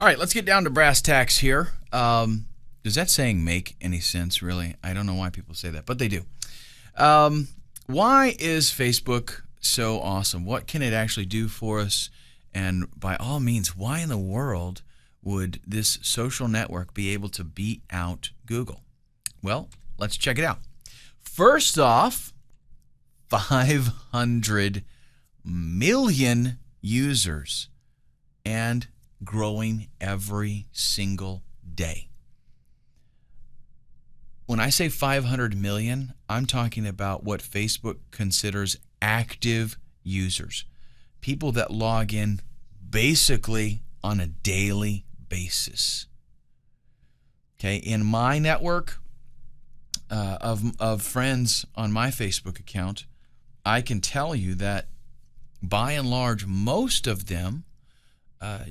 All right, let's get down to brass tacks here. Does that saying make any sense, really? I don't know why people say that, but they do. Why is Facebook so awesome? What can it actually do for us? And by all means, why in the world would this social network be able to beat out Google? Well, let's check it out. First off, 500 million users and growing every single day. When I say 500 million, I'm talking about what Facebook considers active users, people that log in basically on a daily basis. Okay, in my network of friends on my Facebook account, I can tell you that by and large, most of them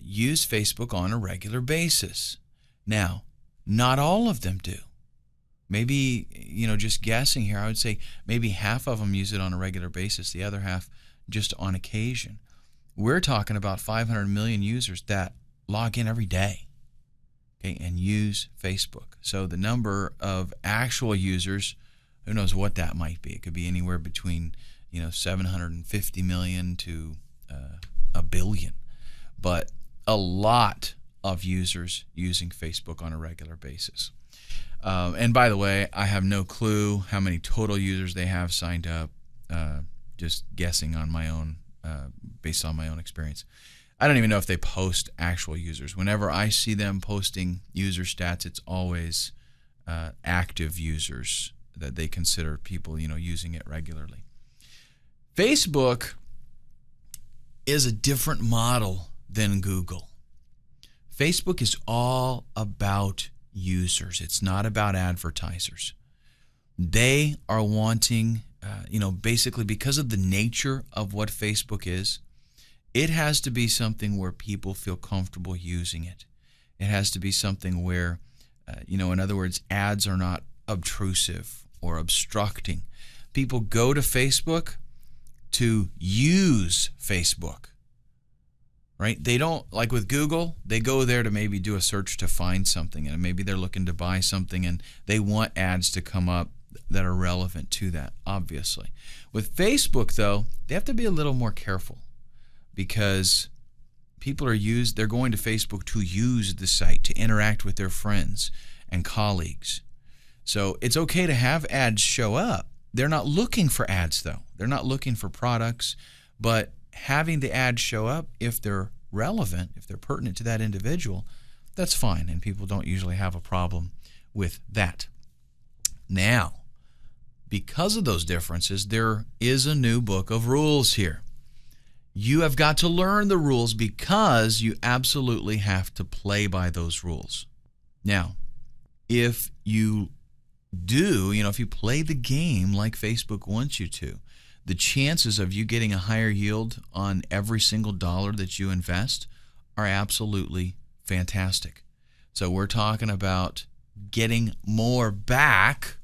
use Facebook on a regular basis. Now, not all of them do. Maybe, just guessing here, I would say maybe half of them use it on a regular basis, the other half just on occasion. We're talking about 500 million users that log in every day, okay, and use Facebook. So the number of actual users, who knows what that might be. It could be anywhere between 750 million to a billion. But a lot of users using Facebook on a regular basis. And by the way, I have no clue how many total users they have signed up, just guessing on my own, based on my own experience. I don't even know if they post actual users. Whenever I see them posting user stats, it's always active users that they consider people, using it regularly. Facebook is a different model than Google. Facebook is all about users. It's not about advertisers. They are wanting, basically because of the nature of what Facebook is, it has to be something where people feel comfortable using it. It has to be something where, in other words, ads are not obtrusive or obstructing. People go to Facebook to use Facebook. Right? They don't, like with Google, they go there to maybe do a search to find something, and maybe they're looking to buy something and they want ads to come up that are relevant to that, obviously. With Facebook, though, they have to be a little more careful because they're going to Facebook to use the site, to interact with their friends and colleagues. So it's okay to have ads show up. They're not looking for ads, though. They're not looking for products, but having the ads show up, if they're relevant, if they're pertinent to that individual, that's fine, and people don't usually have a problem with that. Now, because of those differences, there is a new book of rules here. You have got to learn the rules because you absolutely have to play by those rules. Now, if you do, if you play the game like Facebook wants you to, the chances of you getting a higher yield on every single dollar that you invest are absolutely fantastic. So we're talking about getting more back,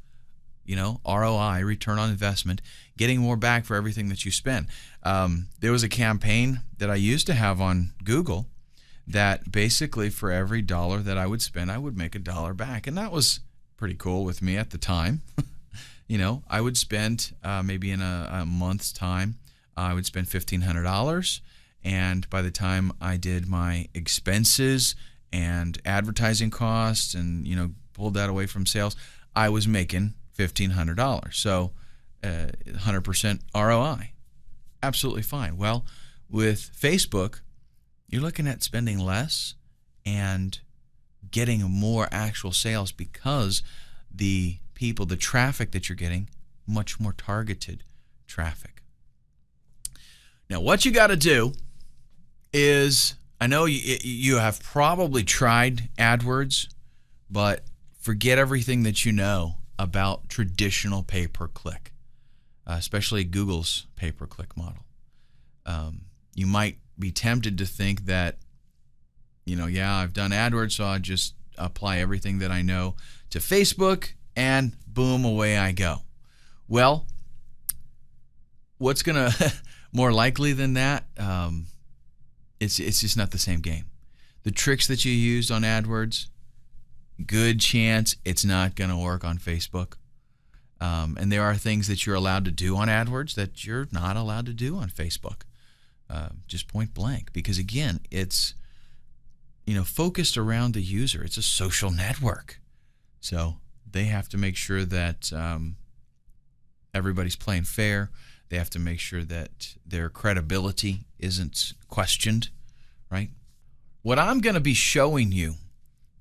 ROI, return on investment, getting more back for everything that you spend. There was a campaign that I used to have on Google that basically for every dollar that I would spend, I would make $1 back. And that was pretty cool with me at the time. I would spend maybe in a month's time, I would spend $1,500. And by the time I did my expenses and advertising costs and, pulled that away from sales, I was making $1,500. So 100% ROI. Absolutely fine. Well, with Facebook, you're looking at spending less and getting more actual sales because the traffic that you're getting, much more targeted traffic. Now, what you got to do is, I know you have probably tried AdWords, but forget everything that you know about traditional pay-per-click, especially Google's pay-per-click model. You might be tempted to think that, I've done AdWords, so I'll just apply everything that I know to Facebook, and boom, away I go. Well, what's going to more likely than that, it's just not the same game. the tricks that you used on AdWords, good chance it's not going to work on Facebook. And there are things that you're allowed to do on AdWords that you're not allowed to do on Facebook. Just point blank. Because again, it's focused around the user. It's a social network. So they have to make sure that everybody's playing fair. They have to make sure that their credibility isn't questioned, right? What I'm going to be showing you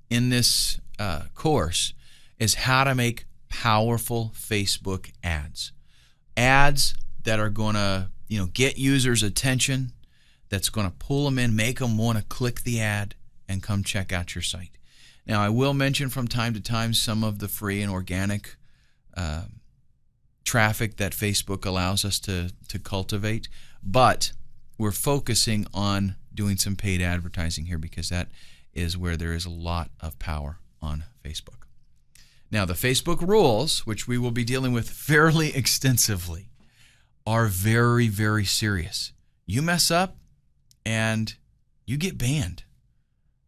in this course is how to make powerful Facebook ads. Ads that are going to, get users' attention, that's going to pull them in, make them want to click the ad and come check out your site. Now, I will mention from time to time some of the free and organic traffic that Facebook allows us to cultivate, but we're focusing on doing some paid advertising here because that is where there is a lot of power on Facebook. Now, the Facebook rules, which we will be dealing with fairly extensively, are very, very serious. You mess up and you get banned.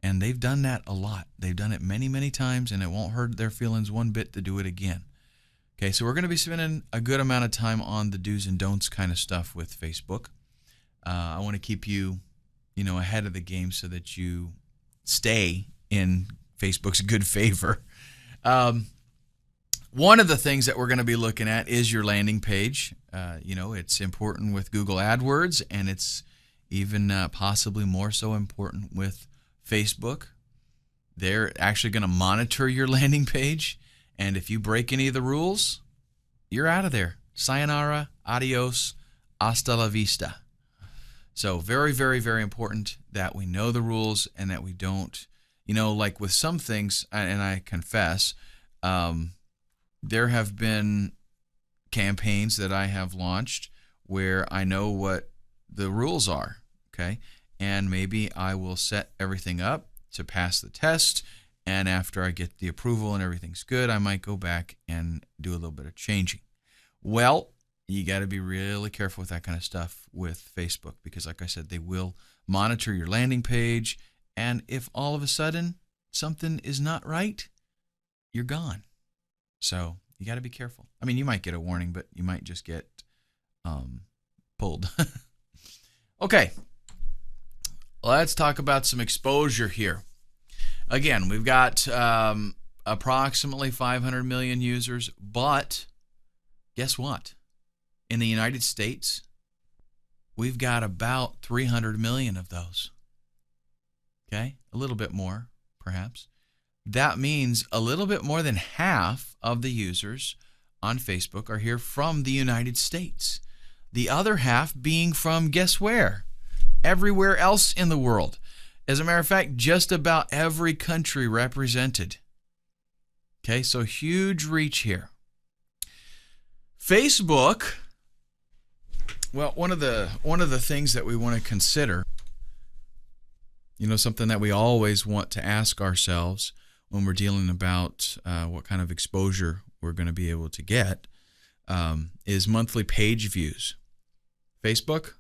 And they've done that a lot. They've done it many, many times, and it won't hurt their feelings one bit to do it again. Okay, so we're going to be spending a good amount of time on the do's and don'ts kind of stuff with Facebook. I want to keep you, ahead of the game so that you stay in Facebook's good favor. One of the things that we're going to be looking at is your landing page. It's important with Google AdWords, and it's even possibly more so important with Facebook. They're actually going to monitor your landing page, and if you break any of the rules, you're out of there. Sayonara, adios, hasta la vista. So very, very, very important that we know the rules and that we don't, like with some things, and I confess, there have been campaigns that I have launched where I know what the rules are, okay? And maybe I will set everything up to pass the test, and after I get the approval and everything's good, I might go back and do a little bit of changing. Well, you got to be really careful with that kind of stuff with Facebook because, like I said, they will monitor your landing page, and if all of a sudden something is not right, you're gone. So you got to be careful. I mean, you might get a warning, but you might just get pulled. Okay. Let's talk about some exposure here. Again, we've got approximately 500 million users, but guess what? In the United States, we've got about 300 million of those. Okay? A little bit more, perhaps. That means a little bit more than half of the users on Facebook are here from the United States. The other half being from, guess where? Everywhere else in the world. As a matter of fact, just about every country represented. Okay, so huge reach here. Facebook, well, one of the things that we want to consider, something that we always want to ask ourselves when we're dealing about what kind of exposure we're going to be able to get is monthly page views. Facebook,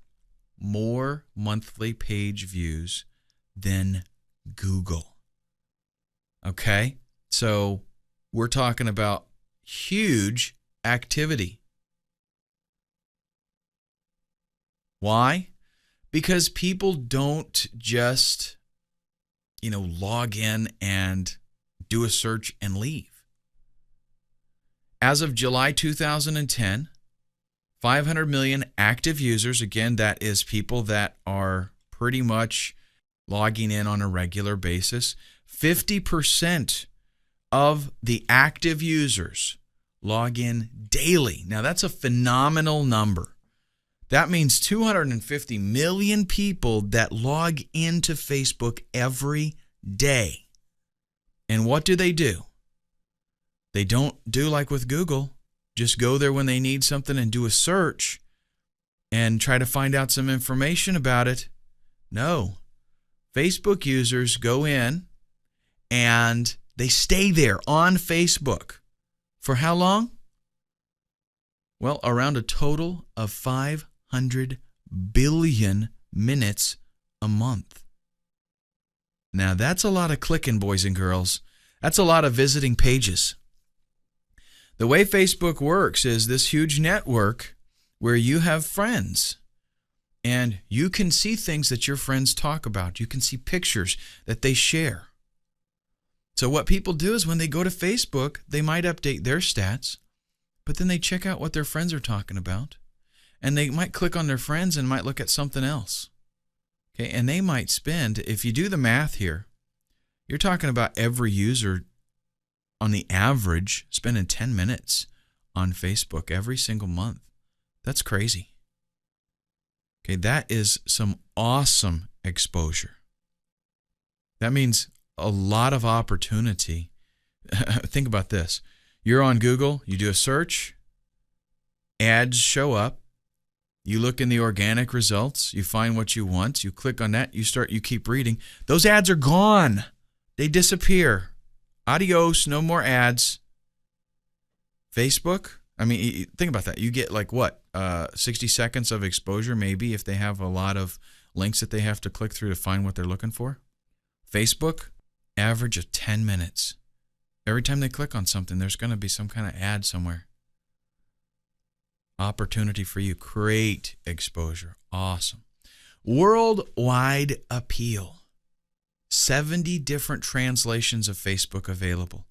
more monthly page views than Google. Okay? So we're talking about huge activity. Why? Because people don't just, log in and do a search and leave. As of July 2010, 500 million active users. Again, that is people that are pretty much logging in on a regular basis. 50% of the active users log in daily. Now, that's a phenomenal number. That means 250 million people that log into Facebook every day. And what do? They don't do like with Google. Just go there when they need something and do a search and try to find out some information about it. No. Facebook users go in and they stay there on Facebook. For how long? Well, around a total of 500 billion minutes a month. Now, that's a lot of clicking, boys and girls. That's a lot of visiting pages. The way Facebook works is this huge network where you have friends, and you can see things that your friends talk about. You can see pictures that they share. So what people do is when they go to Facebook, they might update their stats, but then they check out what their friends are talking about, and they might click on their friends and might look at something else. Okay, and they might spend, if you do the math here, you're talking about every user on the average spending 10 minutes on Facebook every single month. That's crazy. Okay, that is some awesome exposure. That means a lot of opportunity. Think about this. You're on Google, you do a search, ads show up, you look in the organic results, you find what you want, you click on that, you keep reading. Those ads are gone. They disappear. Adios, no more ads. Facebook, I mean, think about that. You get like what, 60 seconds of exposure maybe if they have a lot of links that they have to click through to find what they're looking for. Facebook, average of 10 minutes. Every time they click on something, there's going to be some kind of ad somewhere. Opportunity for you. Great exposure. Awesome. Worldwide appeal. 70 different translations of Facebook available.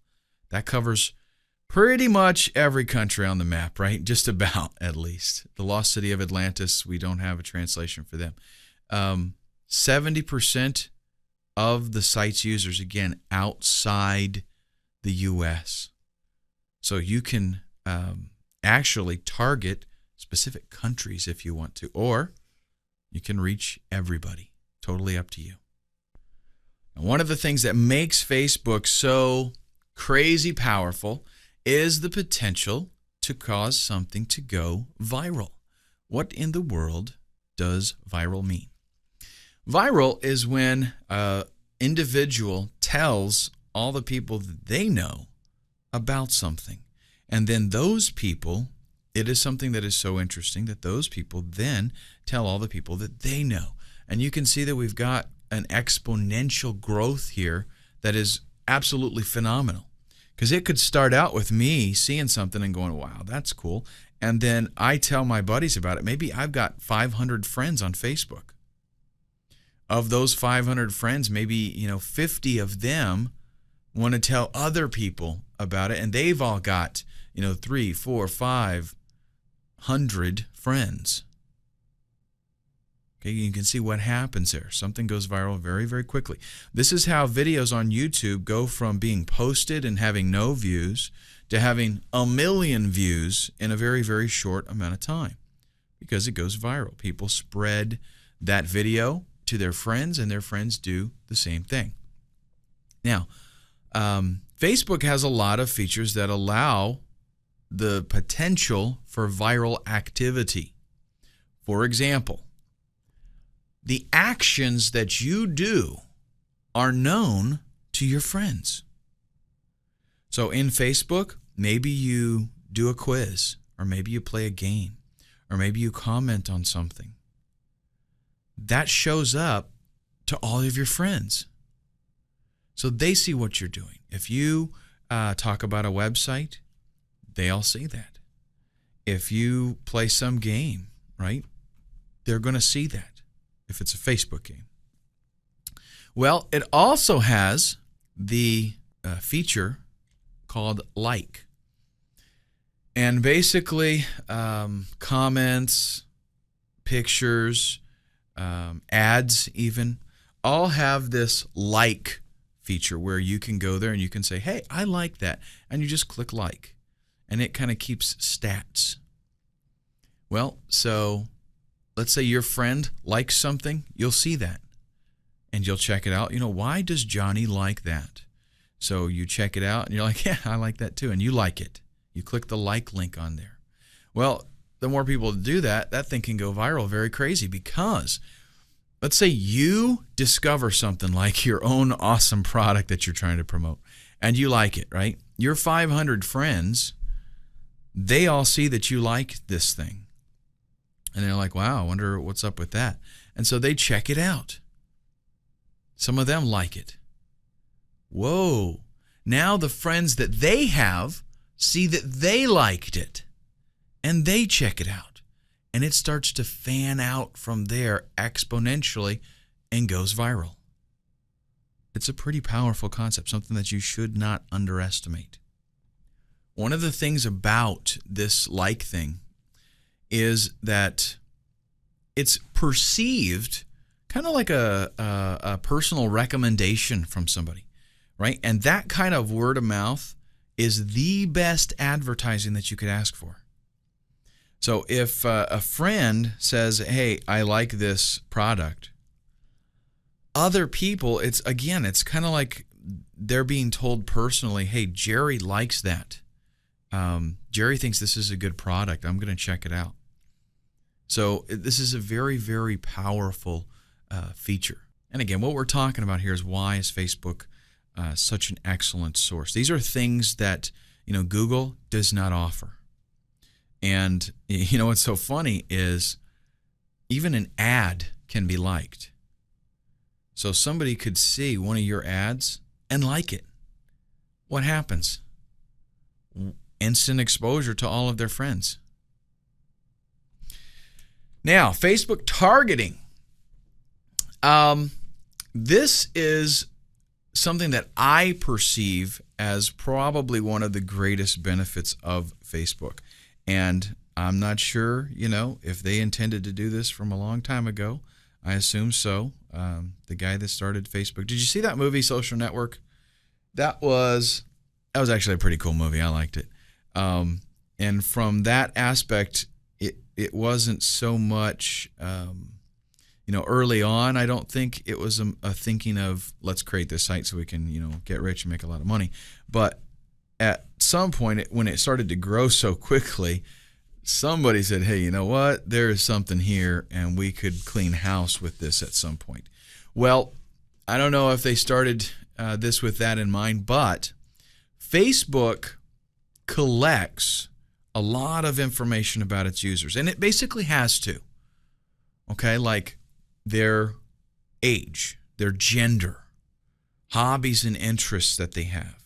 That covers pretty much every country on the map, right? Just about, at least. The lost city of Atlantis, we don't have a translation for them. 70% of the site's users, again, outside the U.S. So you can actually target specific countries if you want to, or you can reach everybody. Totally up to you. And one of the things that makes Facebook so crazy powerful is the potential to cause something to go viral. What in the world does viral mean? Viral is when an individual tells all the people that they know about something. And then those people, it is something that is so interesting that those people then tell all the people that they know. And you can see that we've got an exponential growth here that is absolutely phenomenal. Because it could start out with me seeing something and going, wow, that's cool. And then I tell my buddies about it. Maybe I've got 500 friends on Facebook. Of those 500 friends, maybe 50 of them want to tell other people about it, and they've all got 3, 4, 500 friends. Okay, you can see what happens there. Something goes viral very, very quickly. This is how videos on YouTube go from being posted and having no views to having 1 million views in a very, very short amount of time, because it goes viral. People spread that video to their friends, and their friends do the same thing. Now, Facebook has a lot of features that allow the potential for viral activity. For example, the actions that you do are known to your friends. So in Facebook, maybe you do a quiz, or maybe you play a game, or maybe you comment on something. That shows up to all of your friends. So they see what you're doing. If you talk about a website, they all see that. If you play some game, right, they're going to see that if it's a Facebook game. Well, it also has the feature called like. And basically, comments, pictures, ads even, all have this like feature where you can go there and you can say, hey, I like that. And you just click like. And it kind of keeps stats. Well, so let's say your friend likes something, you'll see that. And you'll check it out. Why does Johnny like that? So you check it out and you're like, yeah, I like that too. And you like it. You click the like link on there. Well, the more people do that, that thing can go viral very crazy, because let's say you discover something like your own awesome product that you're trying to promote and you like it, right? Your 500 friends, they all see that you like this thing. And they're like, wow, I wonder what's up with that. And so they check it out. Some of them like it. Whoa. Now the friends that they have see that they liked it, and they check it out. And it starts to fan out from there exponentially and goes viral. It's a pretty powerful concept, something that you should not underestimate. One of the things about this like thing is that it's perceived kind of like a personal recommendation from somebody, right? And that kind of word of mouth is the best advertising that you could ask for. So if a friend says, hey, I like this product, other people, it's kind of like they're being told personally, hey, Jerry likes that. Jerry thinks this is a good product. I'm going to check it out. So this is a very, very powerful feature. And again, what we're talking about here is why is Facebook such an excellent source. These are things that Google does not offer. And what's so funny is even an ad can be liked. So somebody could see one of your ads and like it. What happens? Instant exposure to all of their friends. Now, Facebook targeting. This is something that I perceive as probably one of the greatest benefits of Facebook. And I'm not sure, if they intended to do this from a long time ago. I assume so. The guy that started Facebook. Did you see that movie, Social Network? That was actually a pretty cool movie. I liked it. And from that aspect, it wasn't so much, early on, I don't think it was a thinking of let's create this site so we can, get rich and make a lot of money. But at some point, when it started to grow so quickly, somebody said, hey, you know what? There is something here, and we could clean house with this at some point. Well, I don't know if they started this with that in mind, but Facebook collects a lot of information about its users, and it basically has to. Okay, like their age, their gender, hobbies and interests that they have.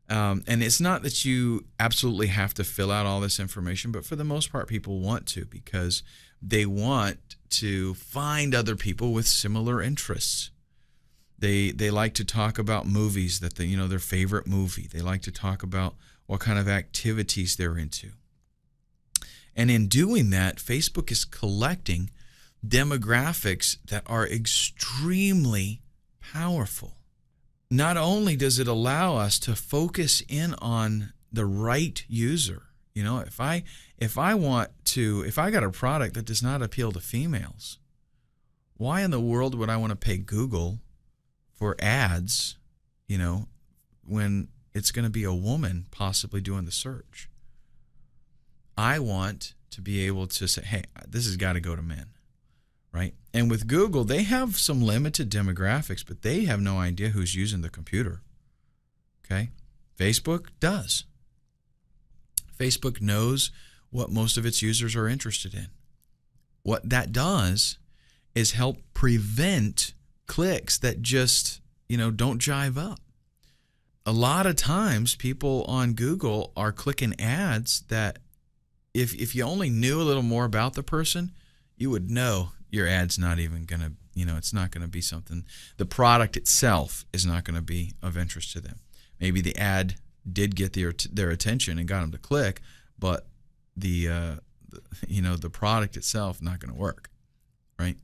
And it's not that you absolutely have to fill out all this information, but for the most part, people want to because they want to find other people with similar interests. They like to talk about movies that their favorite movie. They like to talk about what kind of activities they're into. And in doing that, Facebook is collecting demographics that are extremely powerful. Not only does it allow us to focus in on the right user, if I got a product that does not appeal to females, why in the world would I want to pay Google for ads, when it's going to be a woman possibly doing the search? I want to be able to say, hey, this has got to go to men, right? And with Google, they have some limited demographics, but they have no idea who's using the computer, okay? Facebook does. Facebook knows what most of its users are interested in. What that does is help prevent clicks that just, don't jive up. A lot of times people on Google are clicking ads that if you only knew a little more about the person, you would know your ad's not even going to, it's not going to be something, the product itself is not going to be of interest to them. Maybe the ad did get their attention and got them to click, but the product itself not going to work, right?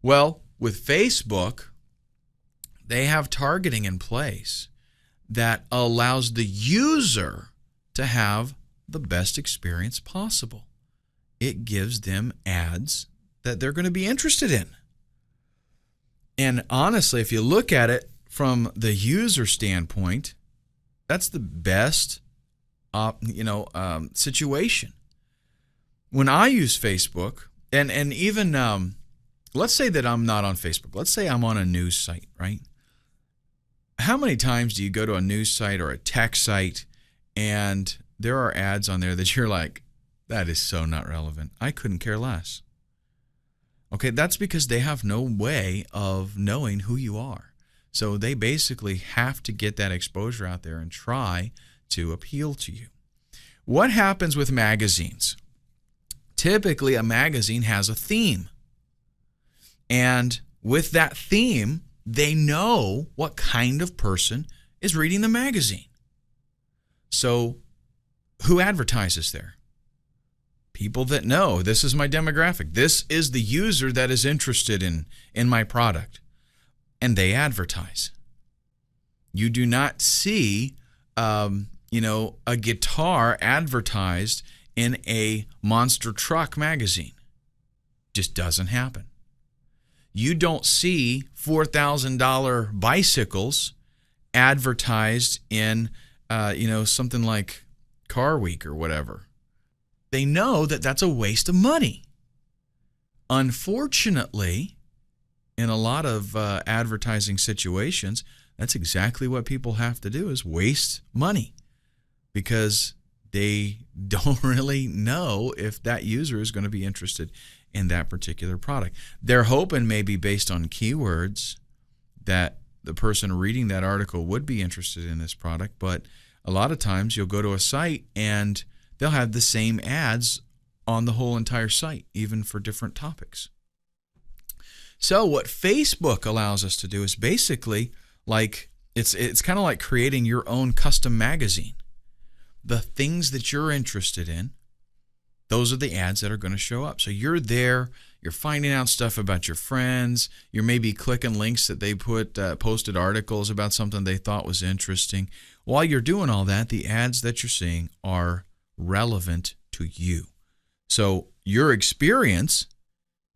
Well, with Facebook, they have targeting in place that allows the user to have the best experience possible. It gives them ads that they're going to be interested in. And honestly, if you look at it from the user standpoint, that's the best situation. When I use Facebook, and even let's say that I'm not on Facebook. Let's say I'm on a news site, right? How many times do you go to a news site or a tech site and there are ads on there that you're like, that is so not relevant. I couldn't care less. Okay, that's because they have no way of knowing who you are. So they basically have to get that exposure out there and try to appeal to you. What happens with magazines? Typically, a magazine has a theme. And with that theme, they know what kind of person is reading the magazine. So who advertises there? People that know this is my demographic. This is the user that is interested in my product. And they advertise. You do not see, a guitar advertised in a monster truck magazine. Just doesn't happen. You don't see $4,000 bicycles advertised in, something like Car Week or whatever. They know that that's a waste of money. Unfortunately, in a lot of advertising situations, that's exactly what people have to do, is waste money, because they don't really know if that user is going to be interested in that particular product. They're hoping maybe based on keywords that the person reading that article would be interested in this product, but a lot of times you'll go to a site and they'll have the same ads on the whole entire site, even for different topics. So what Facebook allows us to do is basically like it's kind of like creating your own custom magazine. The things that you're interested in, those are the ads that are going to show up. So you're there, you're finding out stuff about your friends, you're maybe clicking links that they posted articles about something they thought was interesting. While you're doing all that, the ads that you're seeing are relevant to you. So your experience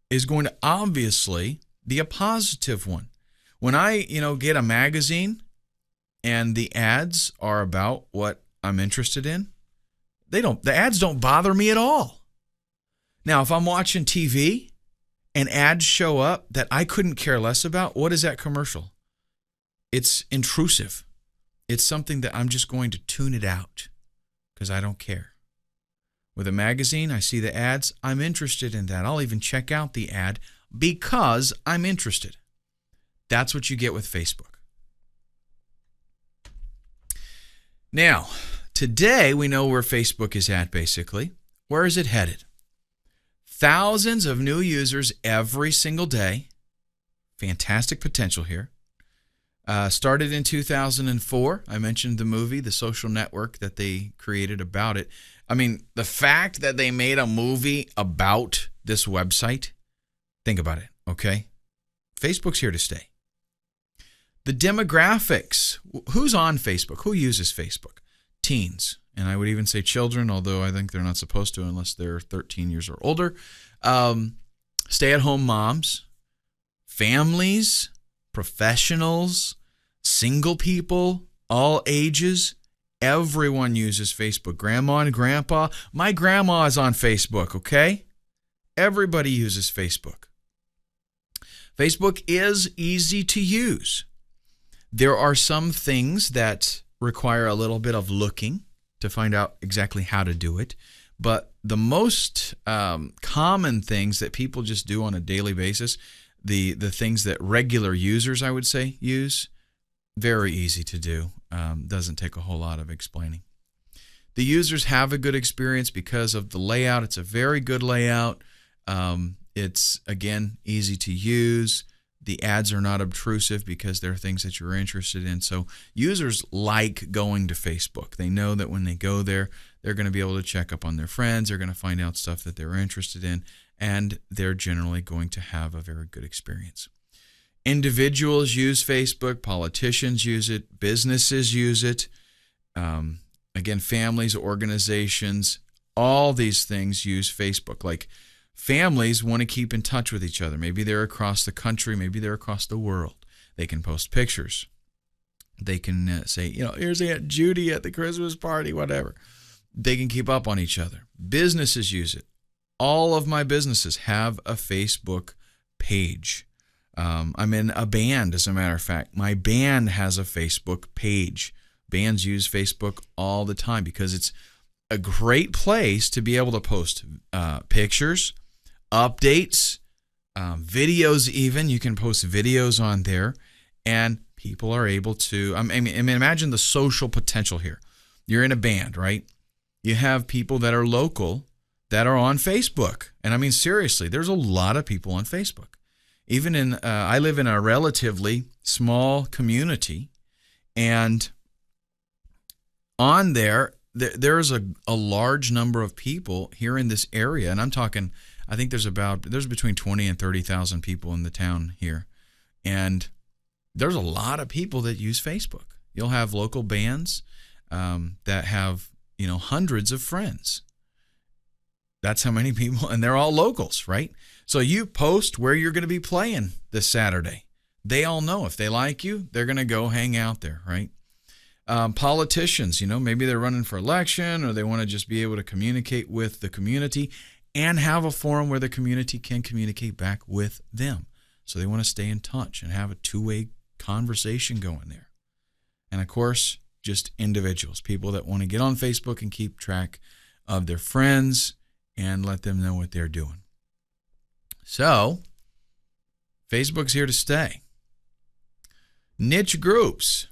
is going to obviously be a positive one. When I, get a magazine and the ads are about what I'm interested in, the ads don't bother me at all. Now, if I'm watching TV and ads show up that I couldn't care less about, what is that commercial? It's intrusive. It's something that I'm just going to tune it out because I don't care. With a magazine, I see the ads, I'm interested in that. I'll even check out the ad because I'm interested. That's what you get with Facebook. Now, today we know where Facebook is at, basically. Where is it headed? Thousands of new users every single day. Fantastic potential here. Started in 2004. I mentioned the movie, The Social Network, that they created about it. I mean, the fact that they made a movie about this website, think about it, okay? Facebook's here to stay. The demographics. Who's on Facebook? Who uses Facebook? Teens. And I would even say children, although I think they're not supposed to unless they're 13 years or older. Stay-at-home moms, families, professionals, single people, all ages. Everyone uses Facebook. Grandma and grandpa. My grandma is on Facebook, okay? Everybody uses Facebook. Facebook is easy to use. There are some things that require a little bit of looking to find out exactly how to do it. But the most common things that people just do on a daily basis, the things that regular users, I would say, use, very easy to do. Doesn't take a whole lot of explaining. The users have a good experience because of the layout. It's a very good layout. It's, again, easy to use. The ads are not obtrusive because they're things that you're interested in. So users like going to Facebook. They know that when they go there, they're going to be able to check up on their friends. They're going to find out stuff that they're interested in, and they're generally going to have a very good experience. Individuals use Facebook. Politicians use it. Businesses use it. Again, families, organizations, all these things use Facebook. Like, families want to keep in touch with each other. Maybe they're across the country. Maybe they're across the world. They can post pictures. They can say, here's Aunt Judy at the Christmas party, whatever. They can keep up on each other. Businesses use it. All of my businesses have a Facebook page. I'm in a band, as a matter of fact. My band has a Facebook page. Bands use Facebook all the time because it's a great place to be able to post pictures, updates, videos even. You can post videos on there, and people are able to, I mean, imagine the social potential here. You're in a band, right? You have people that are local that are on Facebook. And I mean, seriously, there's a lot of people on Facebook. Even in, I live in a relatively small community, and on there's a large number of people here in this area. And I'm talking, I think there's between 20 and 30,000 people in the town here. And there's a lot of people that use Facebook. You'll have local bands that have, hundreds of friends. That's how many people, and they're all locals, right? So you post where you're going to be playing this Saturday. They all know if they like you, they're going to go hang out there, right? Politicians, maybe they're running for election, or they want to just be able to communicate with the community and have a forum where the community can communicate back with them. So they want to stay in touch and have a two-way conversation going there. And of course, just individuals, people that want to get on Facebook and keep track of their friends and let them know what they're doing. So, Facebook's here to stay. Niche groups.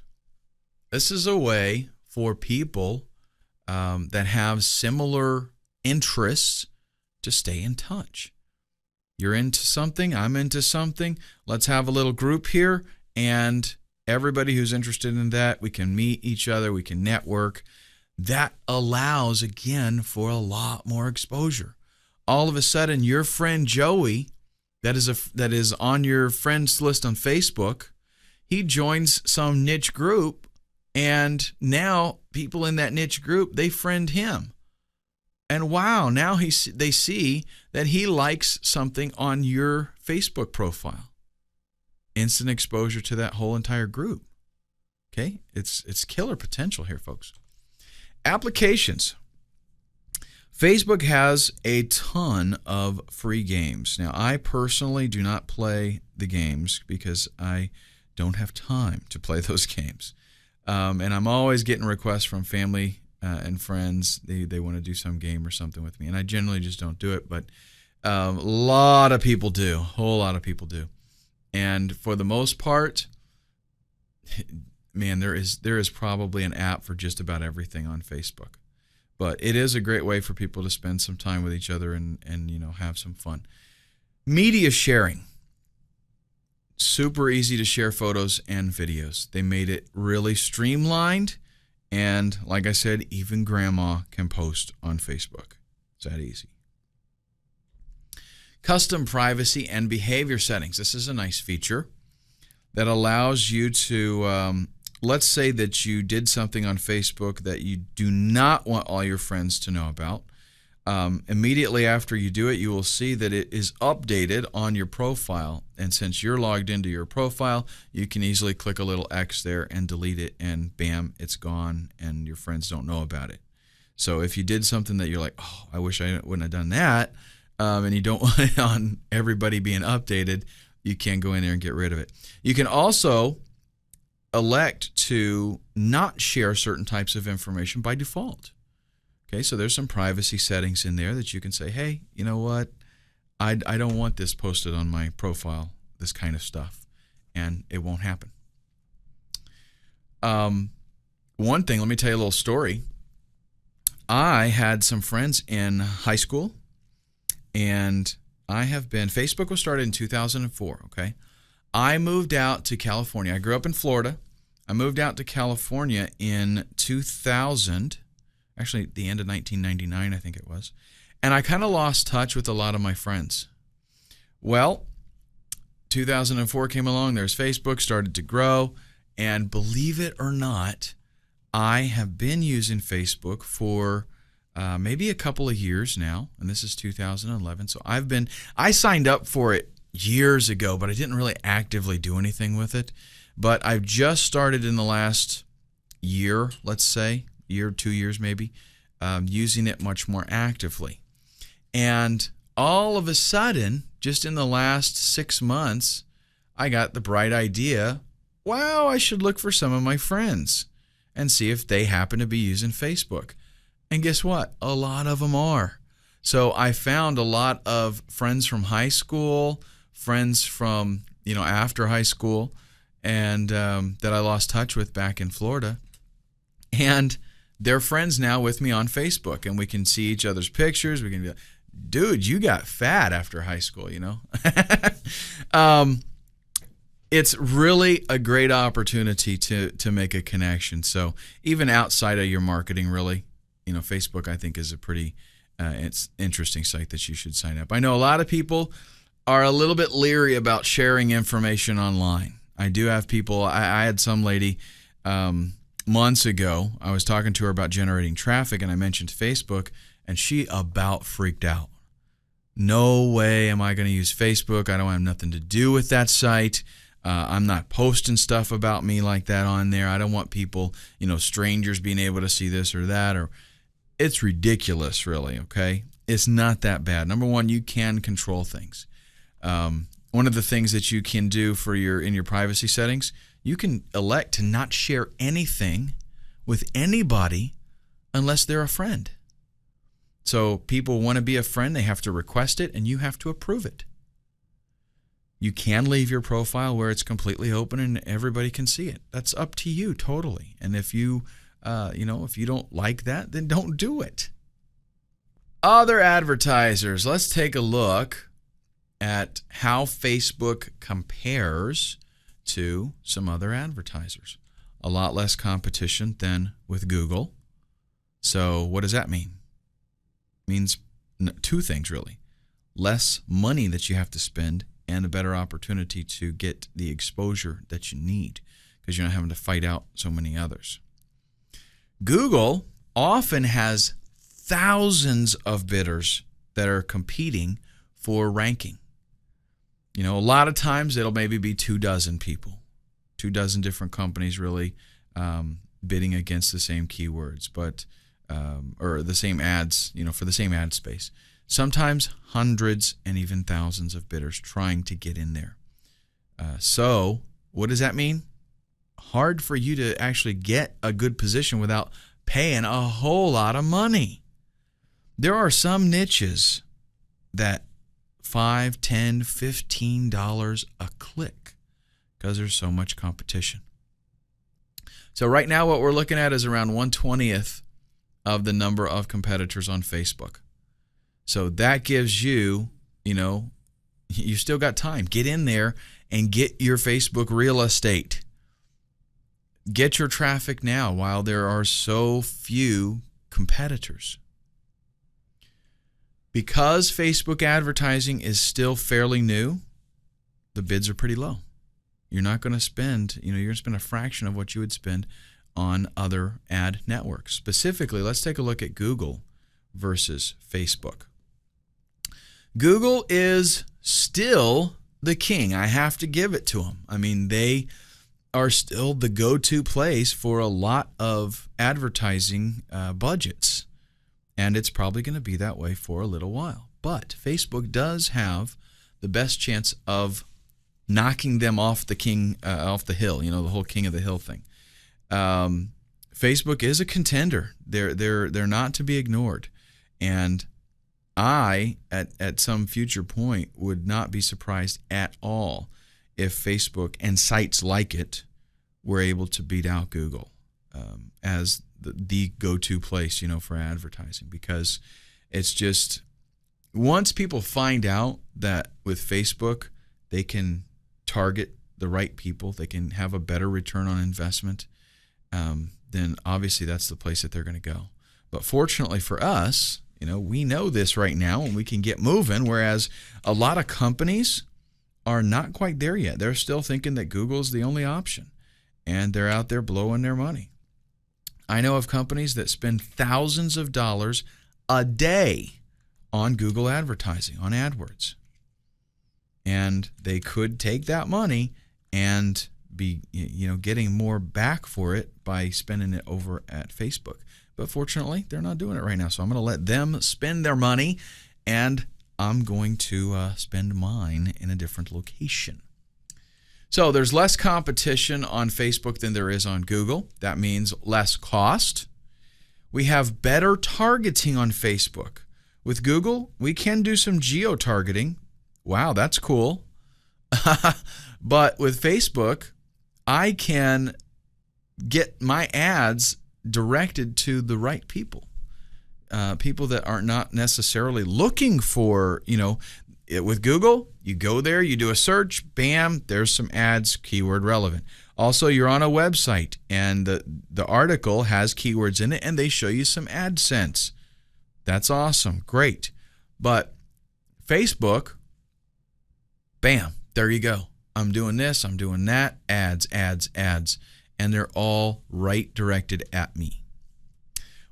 This is a way for people that have similar interests to stay in touch. You're into something, I'm into something. Let's have a little group here, and everybody who's interested in that, we can meet each other, we can network. That allows, again, for a lot more exposure. All of a sudden, your friend Joey, that is on your friends list on Facebook, he joins some niche group, and now people in that niche group, they friend him. And wow, now they see that he likes something on your Facebook profile. Instant exposure to that whole entire group. Okay? It's killer potential here, folks. Applications. Facebook has a ton of free games. Now, I personally do not play the games because I don't have time to play those games. And I'm always getting requests from family and friends. They want to do some game or something with me. And I generally just don't do it. But a lot of people do. A whole lot of people do. And for the most part, man, there is probably an app for just about everything on Facebook. But it is a great way for people to spend some time with each other and have some fun. Media sharing. Super easy to share photos and videos. They made it really streamlined. And like I said, even grandma can post on Facebook. It's that easy. Custom privacy and behavior settings. This is a nice feature that allows you to, let's say that you did something on Facebook that you do not want all your friends to know about. Immediately after you do it, you will see that it is updated on your profile. And since you're logged into your profile, you can easily click a little X there and delete it, and bam, it's gone, and your friends don't know about it. So if you did something that you're like, oh, I wish I wouldn't have done that, and you don't want it on everybody being updated, you can go in there and get rid of it. You can also elect to not share certain types of information by default. Okay, so there's some privacy settings in there that you can say, hey, you know what? I don't want this posted on my profile, this kind of stuff, and it won't happen. One thing, let me tell you a little story. I had some friends in high school, and Facebook was started in 2004, okay? I moved out to California. I grew up in Florida. I moved out to California in 2000, actually the end of 1999, I think it was. And I kind of lost touch with a lot of my friends. Well, 2004 came along, there's Facebook, started to grow, and believe it or not, I have been using Facebook for maybe a couple of years now, and this is 2011. So I signed up for it years ago, but I didn't really actively do anything with it. But I've just started in the last year, let's say, 2 years maybe, using it much more actively. And all of a sudden, just in the last 6 months, I got the bright idea, wow, I should look for some of my friends and see if they happen to be using Facebook. And guess what? A lot of them are. So I found a lot of friends from high school, friends from, after high school and that I lost touch with back in Florida. And they're friends now with me on Facebook, and we can see each other's pictures. We can be like, dude, you got fat after high school, It's really a great opportunity to make a connection. So even outside of your marketing, really, Facebook, I think, is a pretty it's interesting site that you should sign up. I know a lot of people are a little bit leery about sharing information online. I do have people. I had some lady months ago. I was talking to her about generating traffic, and I mentioned Facebook, and she about freaked out. No way am I going to use Facebook. I don't have nothing to do with that site. I'm not posting stuff about me like that on there. I don't want people, strangers being able to see this or that. Or it's ridiculous, really, okay? It's not that bad. Number one, you can control things. One of the things that you can do in your privacy settings, you can elect to not share anything with anybody unless they're a friend. So people want to be a friend, they have to request it, and you have to approve it. You can leave your profile where it's completely open and everybody can see it. That's up to you totally. And if you, if you don't like that, then don't do it. Other advertisers. Let's take a look at how Facebook compares to some other advertisers. A lot less competition than with Google. So what does that mean? It means two things, really. Less money that you have to spend and a better opportunity to get the exposure that you need because you're not having to fight out so many others. Google often has thousands of bidders that are competing for ranking. A lot of times it'll maybe be 24 people, 24 different companies really bidding against the same keywords, but or the same ads, for the same ad space. Sometimes hundreds and even thousands of bidders trying to get in there. So what does that mean? Hard for you to actually get a good position without paying a whole lot of money. There are some niches that $5, $10, $15 a click because there's so much competition. So right now what we're looking at is around 1/20th of the number of competitors on Facebook. So that gives you, you still got time. Get in there and get your Facebook real estate. Get your traffic now while there are so few competitors. Because Facebook advertising is still fairly new, the bids are pretty low. You're not going to spend, you're going to spend a fraction of what you would spend on other ad networks. Specifically, let's take a look at Google versus Facebook. Google is still the king. I have to give it to them. I mean, they are still the go-to place for a lot of advertising budgets. And it's probably going to be that way for a little while. But Facebook does have the best chance of knocking them off the hill, the whole king of the hill thing. Facebook is a contender. They're not to be ignored. And I, at some future point, would not be surprised at all if Facebook and sites like it were able to beat out Google as the go-to place, for advertising. Because it's just, once people find out that with Facebook, they can target the right people, they can have a better return on investment, then obviously that's the place that they're going to go. But fortunately for us, we know this right now and we can get moving, whereas a lot of companies are not quite there yet. They're still thinking that Google is the only option, and they're out there blowing their money. I know of companies that spend thousands of dollars a day on Google advertising, on AdWords. And they could take that money and be, getting more back for it by spending it over at Facebook. But fortunately, they're not doing it right now. So I'm going to let them spend their money, and I'm going to spend mine in a different location. So there's less competition on Facebook than there is on Google. That means less cost. We have better targeting on Facebook. With Google, we can do some geo-targeting. Wow, that's cool. But with Facebook, I can get my ads directed to the right people. People that are not necessarily looking for, with Google, you go there, you do a search, bam, there's some ads, keyword relevant. Also, you're on a website and the article has keywords in it and they show you some AdSense. That's awesome, great. But Facebook, bam, there you go. I'm doing this, I'm doing that, ads, ads, ads, and they're all right directed at me.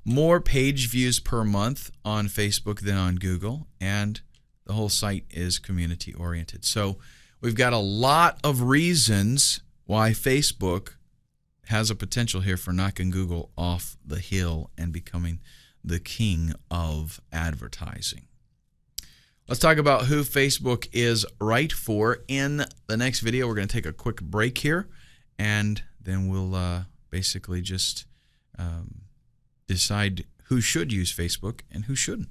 More page views per month on Facebook than on Google, and the whole site is community oriented. So we've got a lot of reasons why Facebook has a potential here for knocking Google off the hill and becoming the king of advertising. Let's talk about who Facebook is right for in the next video. We're going to take a quick break here, and then we'll basically just decide who should use Facebook and who shouldn't.